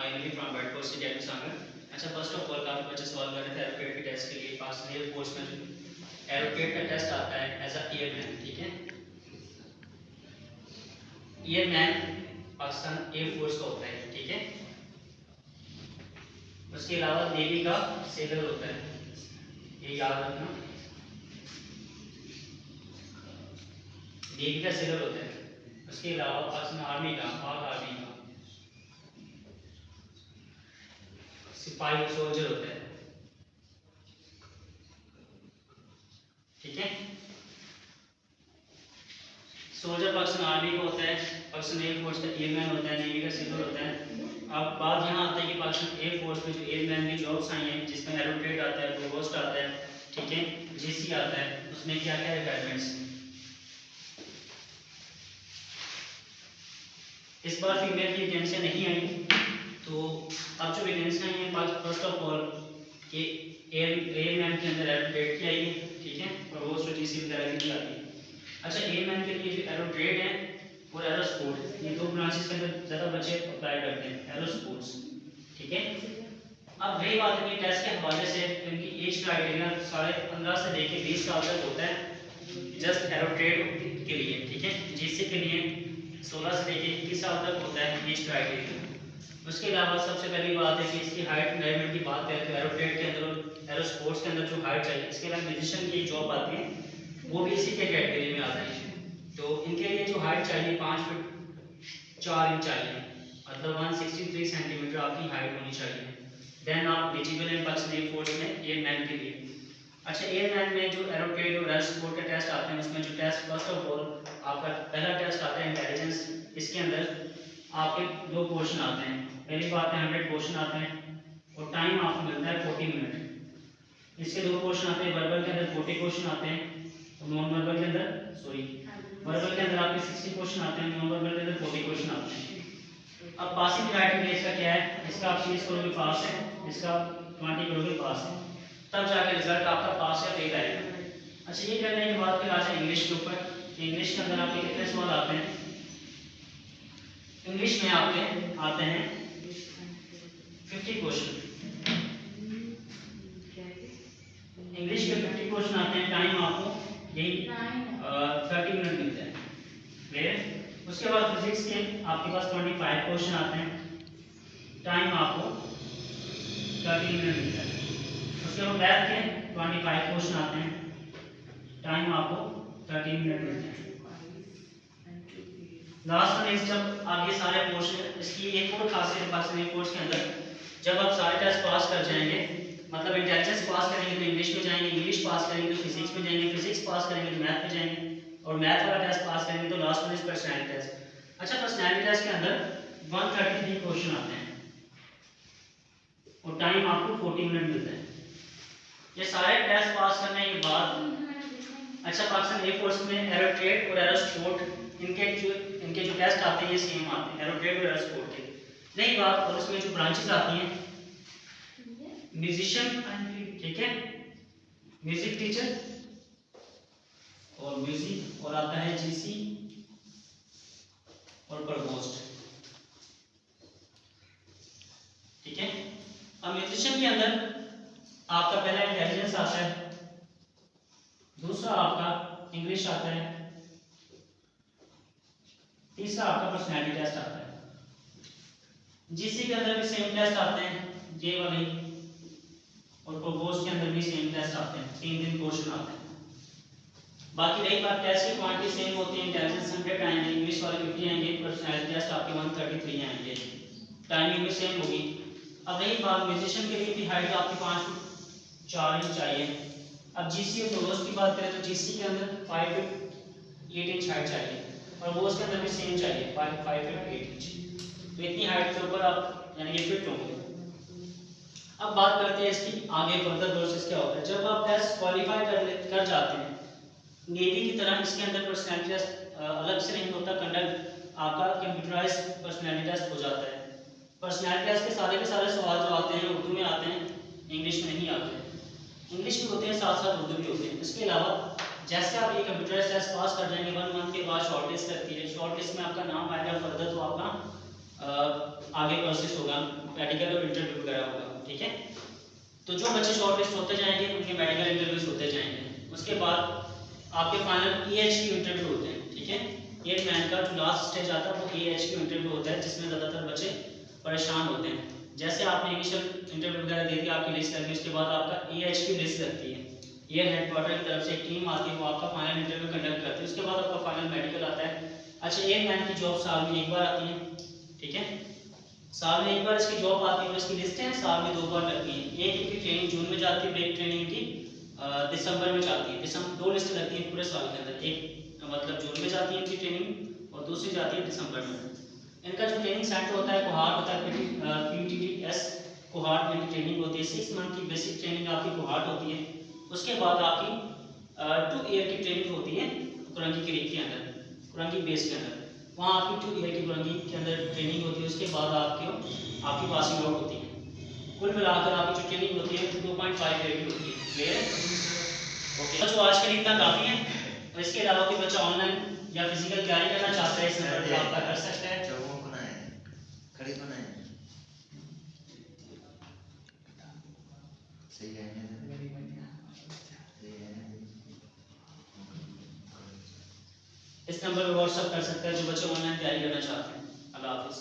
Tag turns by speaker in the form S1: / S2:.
S1: Finally from bad course से Jack सागर। अच्छा, first of all काफ़ी बच्चे सवाल कर रहे थे एरोकेट के टेस्ट के लिए। पास एयर फोर्स में जो एरोकेट का टेस्ट आता है एज अ एयरमैन, ठीक है। एयरमैन पाकिस्तान एयर फोर्स का होता है, ठीक है। उसके अलावा नेवी का सेलर होता है, ये याद रखना। नेवी का सेलर होता है। उसके अलावा पाकिस्तान आर्मी का, पाक आर्मी का सिपाही सोल्जर होता है, ठीक है। सोल्जर पाकिस्तान आर्मी का होता है, पाकिस्तान एयर फोर्स का एयरमैन होता है, नेवी का सिविल होता है। अब बात यहाँ आता है कि पाकिस्तान एयर फोर्स में जो एयरमैन की जॉब्स आई हैं, जिसमें एरोकेट आता है, प्रोवोस्ट आता है, ठीक है, जीसी आता है, उसमें क्या क्या रिक्वायरमेंट्स। इस बार फीमेल की वैकेंसियाँ नहीं आई, तो अब जो वैकेंसियाँ आई हैं फर्स्ट ऑफ ऑल कि एयरमैन के अंदर एरोकेट की आई है, ठीक है, प्रोवोस्ट और जीसी वगैरह की आती है। अच्छा, एयरमैन के लिए जो एरोट्रेड है और एरोस्पोर्ट, ये दो ब्रांचेस के अंदर ज़्यादा बच्चे अप्लाई करते हैं, एरोस्पोर्ट्स, ठीक है। अब रही बात है कि टेस्ट के हवाले से इनकी एज क्राइटेरिया 15.5 से लेकर 20 साल तक होता है जस्ट एरोट्रेड के लिए, ठीक है। जीसी के लिए 16 से लेकर 21 साल तक होता है एज क्राइटेरिया। उसके अलावा सबसे पहली बात है कि इसकी हाइट मेजरमेंट की बात करें तो एरोट्रेड के अंदर और एरोस्पोर्ट्स के अंदर जो हाइट चाहिए, इसके अलावा म्यूजिशियन की जॉब आती है, वो भी इसी के कैटेगरी में आती है। तो इनके लिए जो हाइट चाहिए 5 फीट 4 इंच चाहिए, मतलब 163 सेंटीमीटर आपकी हाइट होनी चाहिए। देन आप एलिजिबल हैं पाकिस्तान एयर फोर्स में एयरमैन के लिए। अच्छा, एयरमैन में जो एरोकेट और एरोस्पोर्ट के टेस्ट आते हैं, उसमें जो टेस्ट फर्स्ट ऑफ ऑल आपका पहला टेस्ट आता है इंटेलिजेंस। इसके अंदर आपके 2 क्वेश्चन आते हैं। पहली बात है 100 क्वेश्चन आते हैं और टाइम आपको मिलता है 40 मिनट। इसके 2 क्वेश्चन आते हैं, वर्बल के अंदर 40 क्वेश्चन आते हैं और नॉन वर्बल के अंदर वर्बल के अंदर आपके 60 क्वेश्चन आते हैं, नॉन वर्बल के अंदर 40 क्वेश्चन आते हैं। अब पासिंग क्राइटेरिया इसका क्या है, इसका आप 30 करोगे पास है, इसका 20 करोगे पास है, तब जाके रिजल्ट आपका पास या फेल आएगा। अच्छा, ये करने के बाद फिर आता है इंग्लिश के ऊपर। इंग्लिश के अंदर आपके कितने सवाल आते हैं, इंग्लिश में आपके आते हैं 50 क्वेश्चन। इंग्लिश के 50 क्वेश्चन आते हैं, टाइम आपको यही 30 मिनट मिलता है, क्लियर। उसके बाद फिजिक्स के आपके पास 25 क्वेश्चन आते हैं, टाइम आपको 30 मिनट मिलता है। उसके बाद मैथ के 25 क्वेश्चन आते हैं, टाइम आपको 30 मिनट मिलता है। लास्ट में जब आप ये सारे पोर्शन, इसकी एक और खासियत है पाकिस्तान एयर फोर्स के अंदर, जब आप सारे टेस्ट पास कर जाएंगे, मतलब इंटेलिजेंस पास करेंगे तो इंग्लिश में जाएंगे, इंग्लिश पास करेंगे तो फिजिक्स में जाएंगे, फिजिक्स पास करेंगे तो मैथ में जाएंगे, और मैथ वाला टेस्ट पास करेंगे तो लास्ट में पर्सनैलिटी टेस्ट। अच्छा, पर्सनैलिटी टेस्ट के अंदर 133 क्वेश्चन आते हैं और टाइम आपको 40 मिनट मिलता है। ये सारे टेस्ट पास करने के बाद अच्छा, पाकिस्तान एयर फोर्स में एरोट्रेड और एरोस्पोर्ट इनके जो टेस्ट आते हैं ये सेम आते हैं, एरोट्रेड और एरोस्पोर्ट के। नहीं बात, और उसमें जो ब्रांचेस आती हैं म्यूजिशियन, ठीक है, म्यूजिक टीचर और म्यूजिक, और आता है जीसी और प्रोवोस्ट, ठीक है। अब म्यूजिशियन के अंदर आपका पहला इंटेलिजेंस आता है, दूसरा आपका इंग्लिश आता है, तीसरा आपका पर्सनैलिटी टेस्ट आता है। जीसी के अंदर भी सेम टेस्ट आते हैं, ये वाले, और प्रोवोस्ट के अंदर भी सेम टेस्ट आते हैं, 3 क्वेश्चन आते हैं। बाकी रही बात टेस्ट की क्वांटिटी सेम होती है, इंटेलिजेंस 100 आएंगे, इंग्लिश वाले 50 आएंगे, पर्सनैलिटी टेस्ट आपके 133 आएंगे, टाइमिंग भी सेम होगी। अब रही बात म्यूजिशियन के लिए भी हाइट आपकी 5 फीट 4 इंच चाहिए। अब जीसी और प्रोवोस्ट की बात करें तो जीसी के अंदर 5 फीट 8 इंच हाइट चाहिए, और प्रोवोस्ट के अंदर भी सेम चाहिए 5 फीट 8 इंच। तो इतनी हाइट के ऊपर आप यानी ये फिट होंगे। अब बात करते हैं इसकी आगे फर्दर प्रोसेस क्या होता है। जब आप टेस्ट क्वालिफाई कर जाते हैं, नेवी की तरह इसके अंदर पर्सनैलिटी टेस्ट अलग से नहीं होता, कंडक्ट आपका कंप्यूटराइज्ड पर्सनैलिटी टेस्ट हो जाता है। पर्सनैलिटी टेस्ट के सारे सवाल जो आते हैं उर्दू में आते हैं, इंग्लिश में नहीं आते। इंग्लिश में होते हैं, साथ साथ उर्दू भी होते हैं। इसके अलावा जैसे आप ये कंप्यूटराइज्ड टेस्ट पास कर जाएंगे, 1 मंथ के बाद शॉर्ट लिस्ट करती है, शॉर्ट लिस्ट में आपका नाम आएगा फर्दर, तो आपका आगे प्रोसेस होगा, मेडिकल और इंटरव्यू वगैरह होगा, ठीक है। तो जो बच्चे शॉर्ट लिस्ट होते जाएंगे उनके मेडिकल इंटरव्यूज होते जाएंगे। उसके बाद आपके फाइनल EHQ इंटरव्यू होते हैं, ठीक है। एयर मैन का जो लास्ट स्टेज आता है वो EHQ इंटरव्यू होता है, जिसमें ज़्यादातर बच्चे परेशान होते हैं। जैसे आपने इनिशियल इंटरव्यू वगैरह दे दिया, आपकी लिस्ट लगी, उसके बाद आपका EHQ लिस्ट लगती है, एयर हेडक्वार्टर की तरफ से एक टीम आती है, वो आपका फाइनल इंटरव्यू कंडक्ट करती है। उसके बाद आपका फाइनल मेडिकल आता है। अच्छा, एयर मैन की जॉब साल में एक बार आती है, ठीक है। साल में एक बार इसकी जॉब आती है और इसकी लिस्टें साल में 2 बार लगती हैं। एक इनकी ट्रेनिंग जून में जाती है, ब्रेक ट्रेनिंग की दिसंबर में जाती है। दिसंबर 2 लिस्टें लगती हैं पूरे साल के अंदर, एक मतलब जून में जाती है इनकी ट्रेनिंग और दूसरी जाती है दिसंबर में। इनका जो ट्रेनिंग सेंटर होता है कोहाट होता है, PTTS कोहाट में ट्रेनिंग होती है। 6 मंथ की बेसिक ट्रेनिंग आपकी कोहाट होती है। उसके बाद आपकी 2 ईयर की ट्रेनिंग होती है कुरंगी क्रीक के अंदर, कुरंगी बेस के अंदर। वहाँ आपकी 2 ईयर की कुरंगी के अंदर ट्रेनिंग होती है। उसके बाद आपकी पासिंग आउट होती है। कुल मिलाकर आपकी जो ट्रेनिंग होती है 2.5 ईयर की होती है। क्लियर है? ओके, तो आज के लिए इतना काफ़ी है। और इसके अलावा कोई बच्चा ऑनलाइन या फिजिकल तैयारी करना चाहता है, इस नंबर पर आपका कर सकता है।
S2: खड़ी बनाए सही है
S1: इस नंबर पर व्हाट्सएप कर सकते हैं जो बच्चे ऑनलाइन तैयारी करना चाहते हैं। अल्लाह हाफिज़।